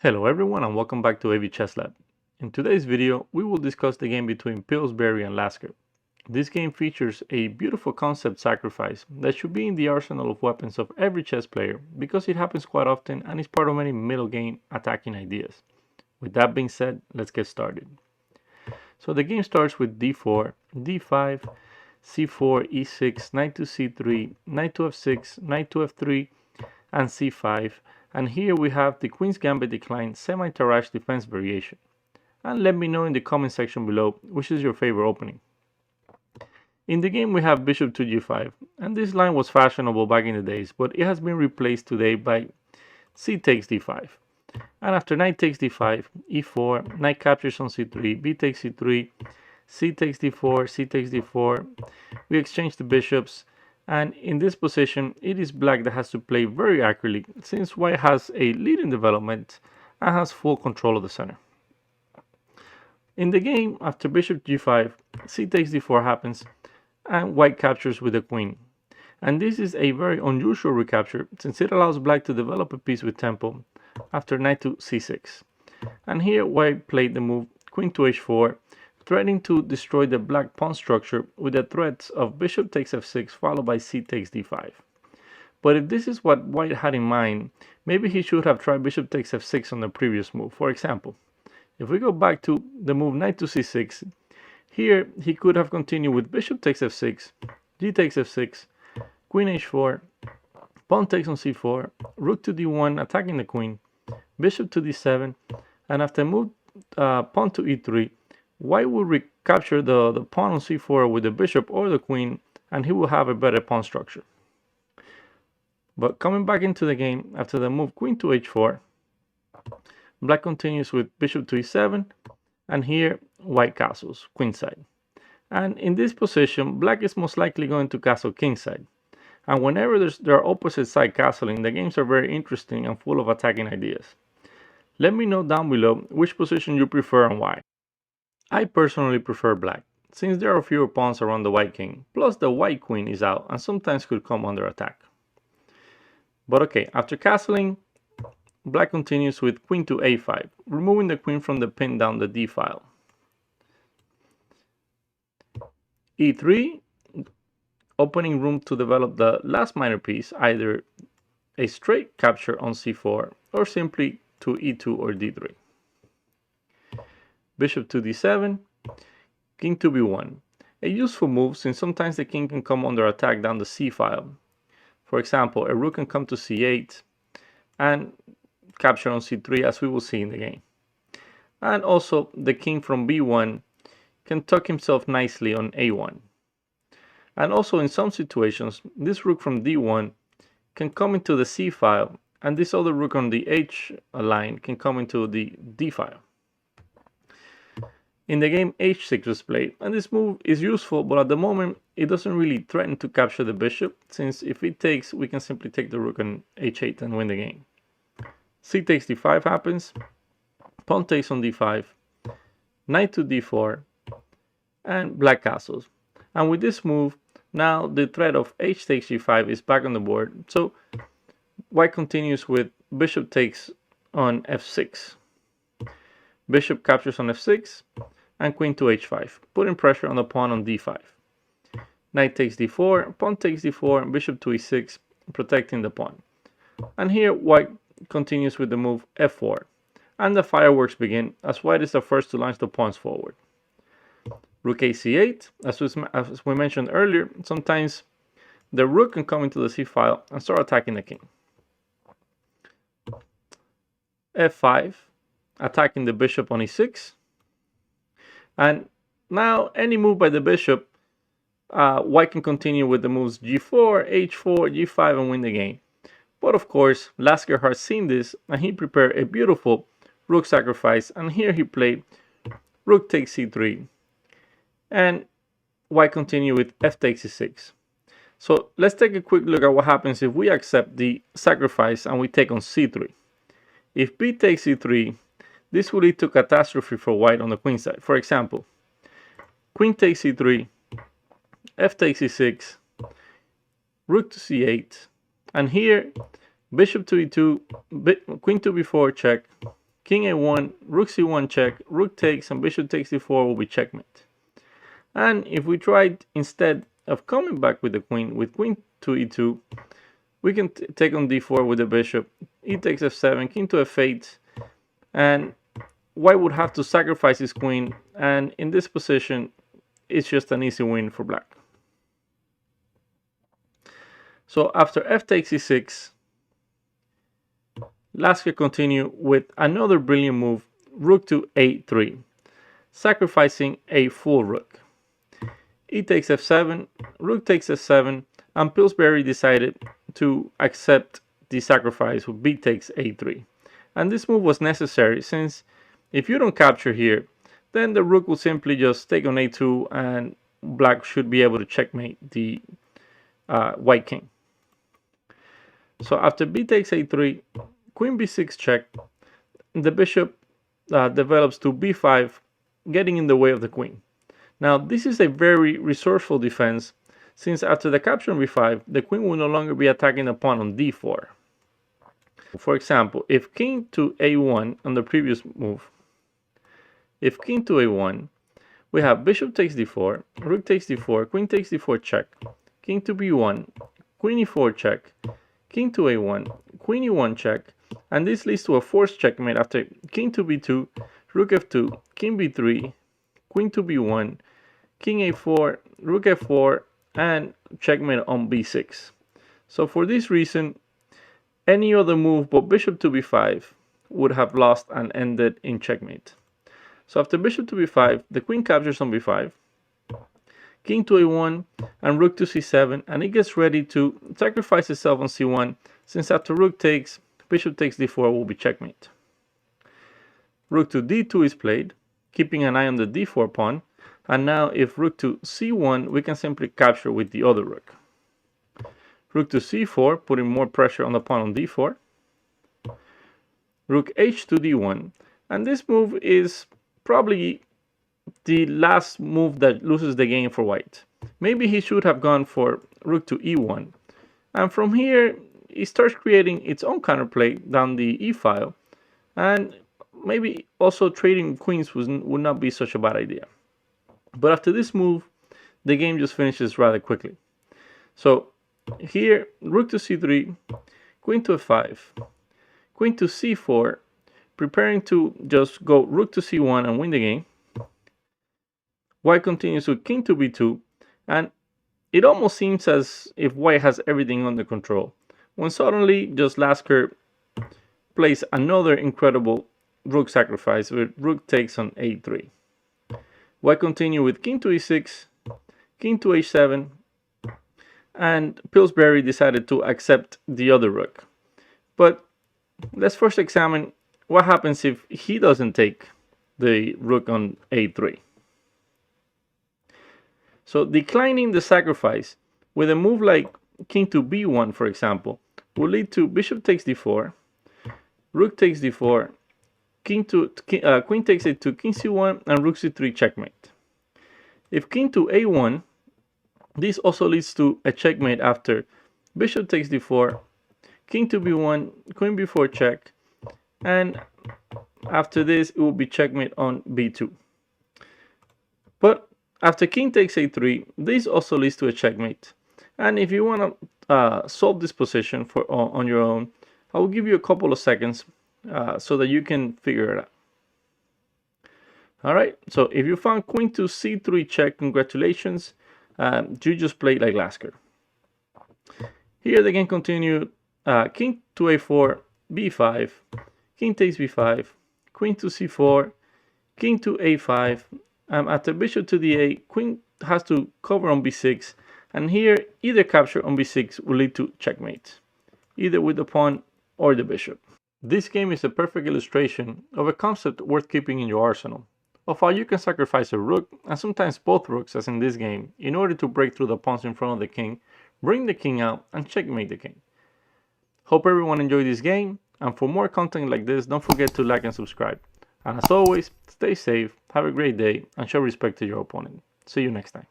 Hello everyone and welcome back to AV Chess Lab. In today's video, we will discuss the game between Pillsbury and Lasker. This game features a beautiful concept sacrifice that should be in the arsenal of weapons of every chess player because it happens quite often and is part of many middle game attacking ideas. With that being said, let's get started. So the game starts with d4, d5, c4, e6, knight to c3, knight to f6, knight to f3, and c5, and here we have the Queen's Gambit decline Semi-Tarrasch defense variation. And let me know in the comment section below which is your favorite opening. In the game we have bishop to g5, and this line was fashionable back in the days, but it has been replaced today by c takes d5. And after knight takes d5, e4, knight captures on c3, b takes c3, c takes d4, c takes d4, we exchange the bishops, and in this position it is black that has to play very accurately since white has a lead in development and has full control of the center. In the game, after bishop g5, c takes d4 happens and white captures with the queen. And this is a very unusual recapture since it allows black to develop a piece with tempo after knight to c6. And here white played the move queen to h4, threatening to destroy the black pawn structure with the threats of bishop takes f6 followed by c takes d5. But if this is what white had in mind, maybe he should have tried bishop takes f6 on the previous move. For example, if we go back to the move knight to c6, here he could have continued with bishop takes f6, g takes f6, queen h4, pawn takes on c4, rook to d1 attacking the queen, bishop to d7, and after move pawn to e3, white will recapture the pawn on c4 with the bishop or the queen, and he will have a better pawn structure. But coming back into the game, after the move queen to h4, black continues with bishop to e7, and here white castles queenside. And in this position, black is most likely going to castle kingside. And whenever there are opposite side castling, the games are very interesting and full of attacking ideas. Let me know down below which position you prefer and why. I personally prefer black, since there are fewer pawns around the white king, plus the white queen is out and sometimes could come under attack. But okay, after castling, black continues with queen to a5, removing the queen from the pin down the d file. e3, opening room to develop the last minor piece, either a straight capture on c4 or simply to e2 or d3. Bishop to d7, king to b1. A useful move since sometimes the king can come under attack down the c file. For example, a rook can come to c8 and capture on c3 as we will see in the game. And also the king from b1 can tuck himself nicely on a1. And also in some situations, this rook from d1 can come into the c file, and this other rook on the h line can come into the d file. In the game, h6 was played, and this move is useful, but at the moment it doesn't really threaten to capture the bishop, since if it takes, we can simply take the rook on h8 and win the game. C takes d5 happens, pawn takes on d5, knight to d4, and black castles. And with this move, now the threat of h takes g5 is back on the board, so white continues with bishop takes on f6. Bishop captures on f6, and queen to h5, putting pressure on the pawn on d5. Knight takes d4, pawn takes d4, bishop to e6, protecting the pawn. And here white continues with the move f4, and the fireworks begin as white is the first to launch the pawns forward. Rook ac8, as we mentioned earlier, sometimes the rook can come into the c file and start attacking the king. f5, attacking the bishop on e6. And now any move by the bishop, white can continue with the moves g4, h4, g5 and win the game. But of course, Lasker has seen this and he prepared a beautiful rook sacrifice, and here he played rook takes c3 and white continue with f takes e6. So let's take a quick look at what happens if we accept the sacrifice and we take on c3. If b takes c3, this will lead to catastrophe for white on the queen side. For example, queen takes c3, f takes e6, rook to c8, and here bishop to e2, queen to b4 check, king a1, rook c1 check, rook takes, and bishop takes d4 will be checkmate. And if we tried, instead of coming back with the queen, with queen to e2, we can take on d4 with the bishop, e takes f7, king to f8, and white would have to sacrifice his queen, and in this position, it's just an easy win for black. So after f takes e6, Lasker continue with another brilliant move, rook to a3, sacrificing a full rook. E takes f7, rook takes f7, and Pillsbury decided to accept the sacrifice with b takes a3. And this move was necessary since if you don't capture here, then the rook will simply just take on a2 and black should be able to checkmate the white king. So after b takes a3, queen b6 check, the bishop develops to b5, getting in the way of the queen. Now this is a very resourceful defense, since after the capture on b5, the queen will no longer be attacking the pawn on d4. For example, if king to a1 on the previous move, if king to a1, we have bishop takes d4, rook takes d4, queen takes d4 check, king to b1, queen e4 check, king to a1, queen e1 check, and this leads to a forced checkmate after king to b2, rook f2, king b3, queen to b1, king a4, rook f4, and checkmate on b6. So for this reason, any other move but bishop to b5 would have lost and ended in checkmate. So after bishop to b5, the queen captures on b5, king to a1, and rook to c7, and it gets ready to sacrifice itself on c1, since after rook takes, bishop takes d4 will be checkmate. Rook to d2 is played, keeping an eye on the d4 pawn, and now if rook to c1, we can simply capture with the other rook. Rook to c4, putting more pressure on the pawn on d4. Rook h to d1, and this move is probably the last move that loses the game for white. Maybe he should have gone for rook to e1, and from here it starts creating its own counterplay down the e file, and maybe also trading queens would not be such a bad idea. But after this move, the game just finishes rather quickly. So here, rook to c3, queen to f5, queen to c4, preparing to just go rook to c1 and win the game. White continues with king to b2, and it almost seems as if white has everything under control, when suddenly just Lasker plays another incredible rook sacrifice with rook takes on a3. White continue with king to e6, king to h7, and Pillsbury decided to accept the other rook. But let's first examine what happens if he doesn't take the rook on a3. So declining the sacrifice with a move like king to b1, for example, will lead to bishop takes d4, rook takes d4, queen takes a2, king c1, and rook c3 checkmate. If king to a1, this also leads to a checkmate after bishop takes d4, king to b1, queen b4 check, and after this it will be checkmate on b2. But after king takes a3, this also leads to a checkmate. And if you want to solve this position on your own, I will give you a couple of seconds so that you can figure it out. Alright, so if you found queen to c3 check, congratulations, you just played like Lasker. Here the game continued, king to a4, b5, king takes b5, queen to c4, king to a5, after bishop to d8, queen has to cover on b6, and here either capture on b6 will lead to checkmate, either with the pawn or the bishop. This game is a perfect illustration of a concept worth keeping in your arsenal, of how you can sacrifice a rook, and sometimes both rooks as in this game, in order to break through the pawns in front of the king, bring the king out, and checkmate the king. Hope everyone enjoyed this game, and for more content like this, don't forget to like and subscribe. And as always, stay safe, have a great day, and show respect to your opponent. See you next time.